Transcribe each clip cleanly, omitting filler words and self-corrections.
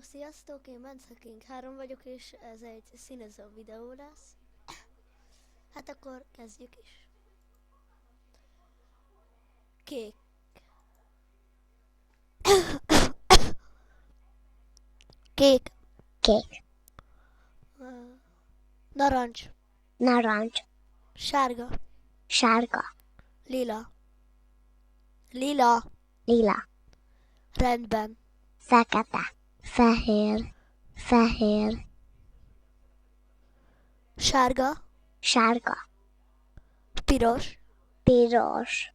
Sziasztok, én Bence King 3 vagyok, és ez egy színező videó lesz. Hát akkor kezdjük is. Kék. Kék. Kék, Narancs. narancs, Sárga. sárga, Lila. Lila. lila, Rendben. fekete, fehér, fehér, Sárga. sárga, Piros. piros,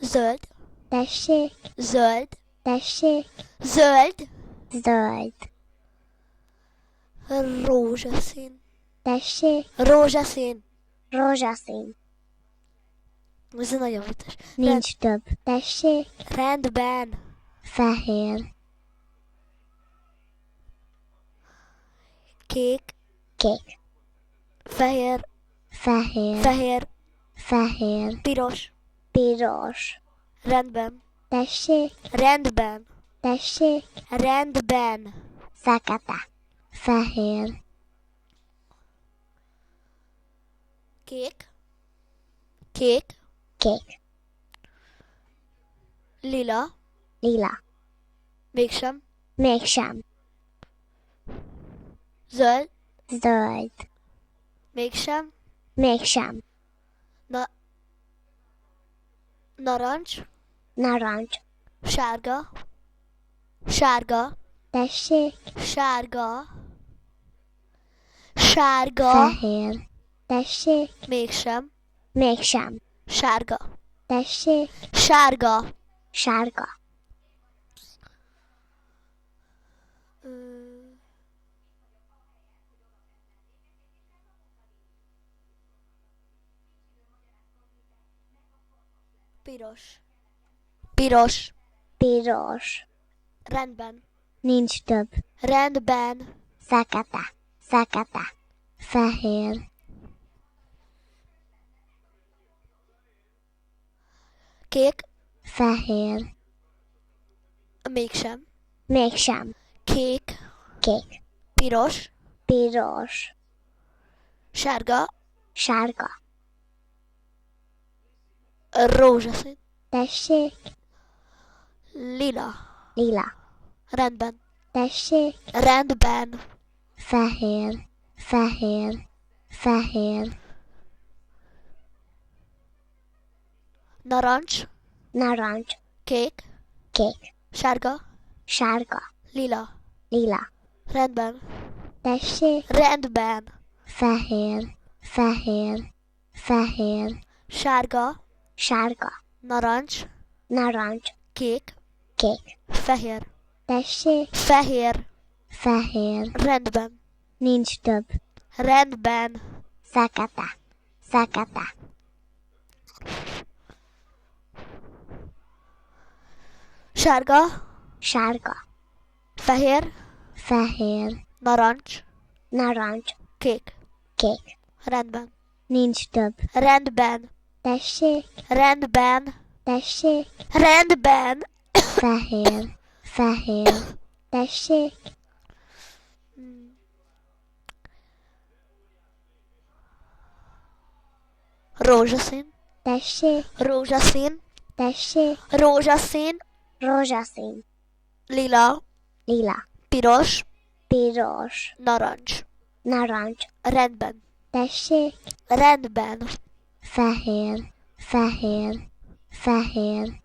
Zöld. tessék, Zöld. tessék, Zöld. zöld, Rózsaszín. tessék, Rózsaszín. rózsaszín, Ez nagyon vicces. nincs több, tessék, Rendben. fehér, Kék. kék, Fehér. fehér, Fehér. fehér, Piros. piros, Rendben. tessék, Rendben. tessék, Rendben. fekete, fehér, Kék. Kék. kék, Lila. lila, Mégsem. mégsem, Zöld. zöld, Mégsem. mégsem, Narancs. narancs, Sárga. Sárga. tessék, Sárga. Sárga. fehér, tessék, Mégsem. mégsem, Sárga. tessék, Sárga. sárga, Ö, Piros. Piros. piros, Rendben. nincs több, Rendben. fekete, fekete, fehér, Kék. fehér, Mégsem. mégsem, Kék. kék, Piros. piros, Sárga. sárga, Rózsaszín. tessék, Lila. lila, Rendben. tessék, Rendben. fehér, fehér, fehér, Narancs. narancs, Kék. kék, Sárga. sárga, Lila. lila, Rendben. tessék, Rendben. fehér, fehér, fehér, Sárga. sárga, Narancs. narancs, Kék. kék, Fehér. tessék, Fehér. fehér, Rendben. nincs több, Rendben. fekete, fekete, Sárga. sárga, Fehér. fehér, Narancs. narancs, Kék. kék, Rendben. nincs több, Rendben. tessék, Rendben. tessék, Rendben. fehér, fehér, tessék, Rózsaszín. tessék, Rózsaszín. tessék, Rózsaszín. rózsaszín, Lila. lila, Piros. piros, Narancs. narancs, Rendben. tessék, Rendben. fehér, fehér, fehér,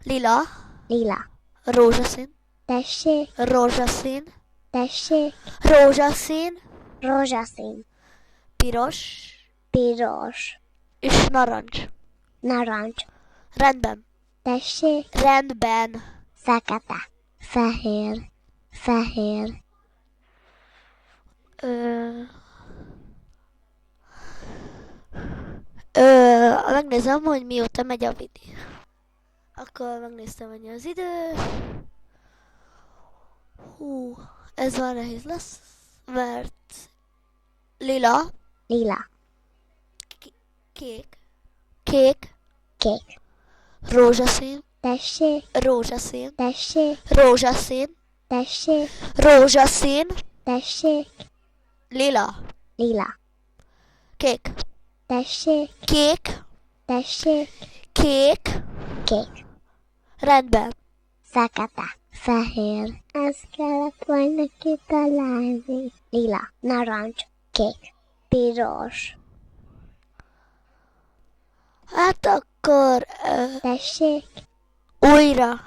Lila. lila, Rózsaszín. tessék, Rózsaszín. tessék, Rózsaszín. rózsaszín, Piros. piros, És narancs. narancs, Rendben. tessék, Rendben. fekete, fehér, fehér, Ö... Megnézem, hogy mióta megy a videó. Akkor megnéztem, hogy az idő. Hú, ez már nehéz lesz, mert lila, lila, kék, kék, kék, rózsaszín, tessék, rózsaszín, tessék, rózsaszín, tessék, rózsaszín, tessék, lila, lila, kék, tessék, kék, tessék, kék, kék, rendben, fekete, fehér, ezt kellett volna kitalálni. Lila, narancs, kék, piros, hát akkor tessék, újra,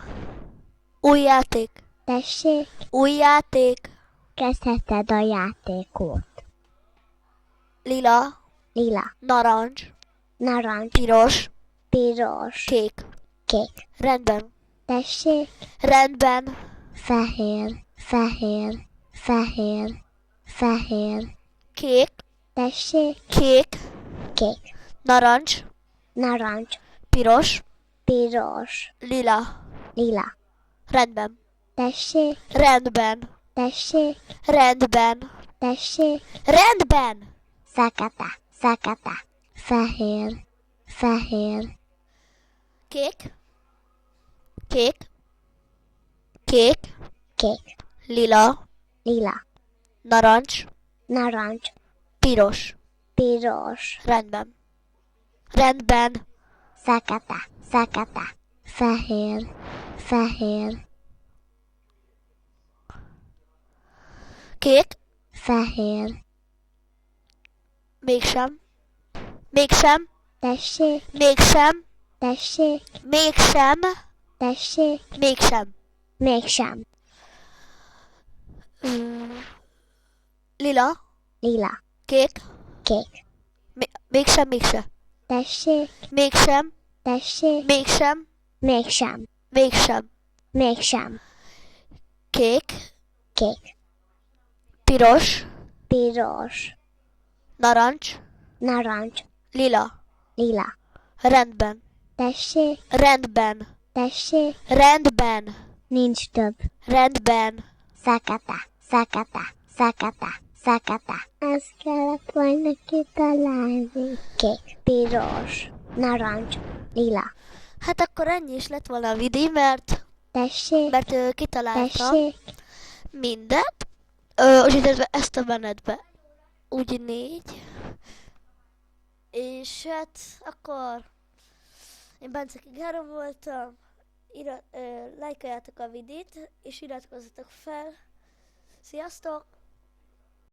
új játék, tessék, új játék, kezdheted a játékot. lila, Lila, narancs, narancs, piros, piros, kék, kék, rendben, tessék, rendben, fehér, fehér, fehér, fehér, kék, tessék, kék, kék, narancs, narancs, piros, piros, lila, lila, rendben, tessék, rendben, tessék, rendben, tessék, rendben, fekete, fekete, fehér, fehér, kék, kék, kék, kék, lila, lila, narancs, narancs, piros, piros, rendben, rendben, fekete, fekete, fehér, fehér, kék, fehér, mégsem, mégsem, tessék, mégsem, tessék, mégsem, tessék, mégsem, mégsem, lila, lila, kék, kék, mégsem, mégsem, tessék, mégsem, tessék, mégsem, mégsem, mégsem, mégsem, kék, kék, piros, piros, narancs, narancs, lila, lila, rendben, tessék, rendben, tessék, rendben, nincs több, rendben, fekete, fekete, fekete, fekete, ezt kellett volna kitalálni, kék, piros, narancs, lila, hát akkor ennyi is lett volna a vidi, mert tessék, kitaláltam tessék, mindent, úgyhogy ezt a menetbe úgy 4, és hát akkor én Bence Kigárom voltam, lájkoljátok a vidit, és iratkozzatok fel, sziasztok!